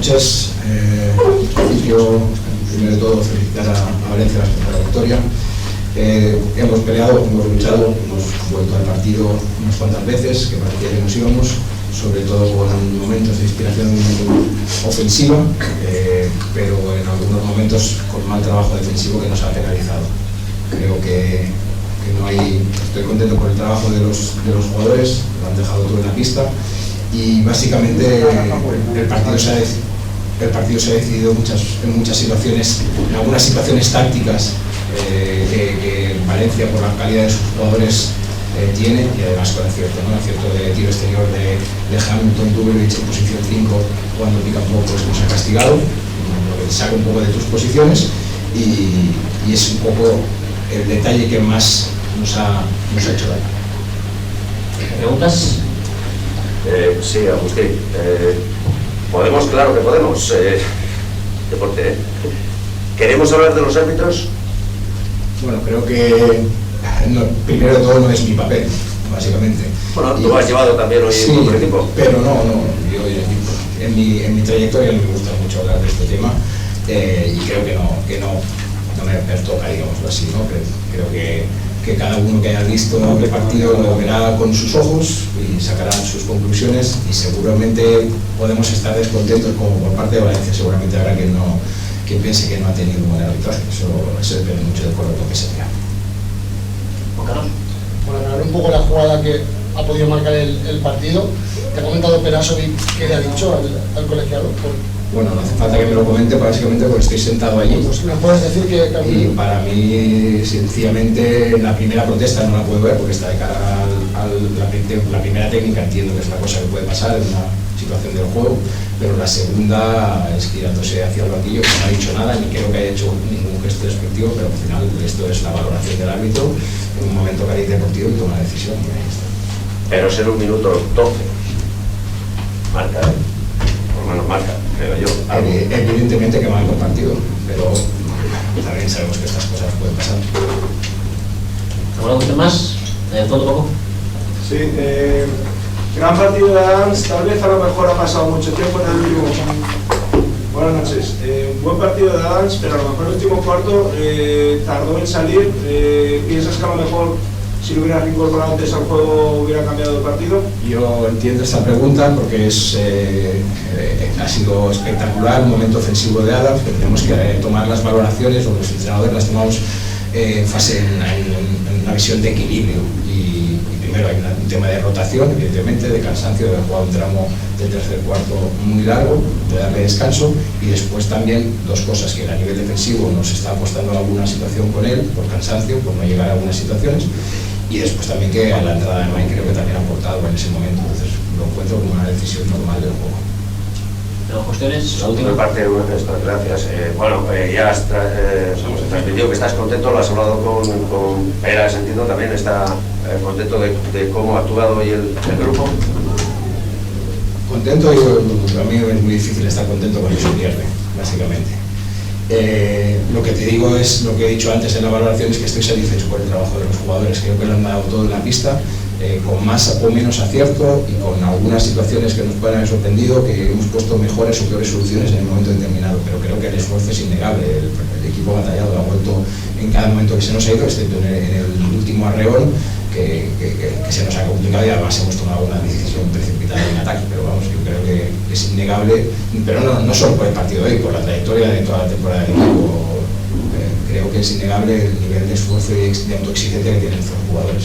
noches. En principio, primero de todo, felicitar a Valencia por la victoria. Hemos peleado, hemos luchado, hemos vuelto al partido unas cuantas veces, que parecía que nos íbamos, sobre todo con momentos de inspiración ofensiva, pero en algunos momentos con mal trabajo defensivo que nos ha penalizado. Creo que no hay... Estoy contento por el trabajo de los jugadores, lo han dejado todo en la pista, y básicamente el partido se ha decidido en muchas situaciones, en algunas situaciones tácticas que Valencia, por la calidad de sus jugadores, tiene, y además con acierto, ¿no? Acierto de tiro exterior de Hamilton, Dubevic en posición 5, cuando pica un poco, pues nos ha castigado, lo que te saca un poco de tus posiciones, y es un poco el detalle que más nos ha hecho daño. ¿Preguntas? Sí, Agustín. Podemos, claro que podemos. Deporte, ¿eh? ¿Queremos hablar de los árbitros? Bueno, creo que primero de todo no es mi papel, básicamente. Bueno, tú has llevado también hoy sí, otro equipo. Pero yo en mi trayectoria no me gusta mucho hablar de este tema, y creo que no me pertoca, digámoslo así, ¿no? Creo que cada uno que haya visto el partido lo verá con sus ojos y sacará sus conclusiones, y seguramente podemos estar descontentos como por parte de Valencia. Seguramente habrá quien piense que no ha tenido un buen arbitraje. Eso depende mucho del color que se vea. Juan Carlos. Por aclarar un poco la jugada que ha podido marcar el partido, te ha comentado Perasovic qué le ha dicho al colegiado. Bueno, no hace falta que me lo comente, básicamente porque estoy sentado allí. Pues me puedes decir que... Y para mí, sencillamente, la primera protesta no la puedo ver porque está de cara la primera técnica. Entiendo que es una cosa que puede pasar en una situación del juego, pero la segunda es girándose hacia el banquillo, que no ha dicho nada, ni creo que haya hecho ningún gesto despectivo, pero al final esto es la valoración del árbitro en un momento cariz deportivo y toma una decisión. Y ahí está. Pero es en un minuto 12. Marca, ¿eh? Por lo menos marca, creo yo. Evidentemente que marca el partido, pero también sabemos que estas cosas pueden pasar. ¿Alguna cuestión más? ¿Todo poco? Sí, gran partido de Adams, tal vez a lo mejor ha pasado mucho tiempo en el último... Buenas noches. Buen partido de Adams, pero a lo mejor el último cuarto tardó en salir. ¿Piensas que a lo mejor si lo hubieras incorporado antes al juego hubiera cambiado el partido? Yo entiendo esta pregunta porque ha sido espectacular, un momento ofensivo de Adams, que tenemos que tomar las valoraciones, o los entrenadores las tomamos en una visión de equilibrio. Y primero hay un tema de rotación, evidentemente, de cansancio, de haber jugado un tramo del tercer cuarto muy largo, de darle descanso, y después también dos cosas: que a nivel defensivo nos está costando alguna situación con él por cansancio, por no llegar a algunas situaciones, y después también que a la entrada de Mike creo que también ha aportado en ese momento. Entonces lo encuentro como una decisión normal del juego. ¿Tengo cuestiones? La última parte, gracias. Ya hemos transmitido que estás contento, lo has hablado con Peras, entiendo, también está contento de cómo ha actuado hoy el grupo. Contento, a mí es muy difícil estar contento cuando se pierde, básicamente. Lo que te digo es lo que he dicho antes en la valoración, es que estoy satisfecho por el trabajo de los jugadores. Creo que lo han dado todo en la pista, con más o menos acierto y con algunas situaciones que nos pueden haber sorprendido, que hemos puesto mejores o peores soluciones en el momento determinado, pero creo que el esfuerzo es innegable. El equipo batallado ha vuelto en cada momento que se nos ha ido, excepto en el último arreón, que se nos ha complicado, y además hemos tomado una decisión precipitada en ataque. Pero vamos, yo creo que es innegable, pero no solo por el partido de hoy, por la trayectoria de toda la temporada del equipo. Creo que es innegable el nivel de esfuerzo y de autoexigencia que tienen estos jugadores.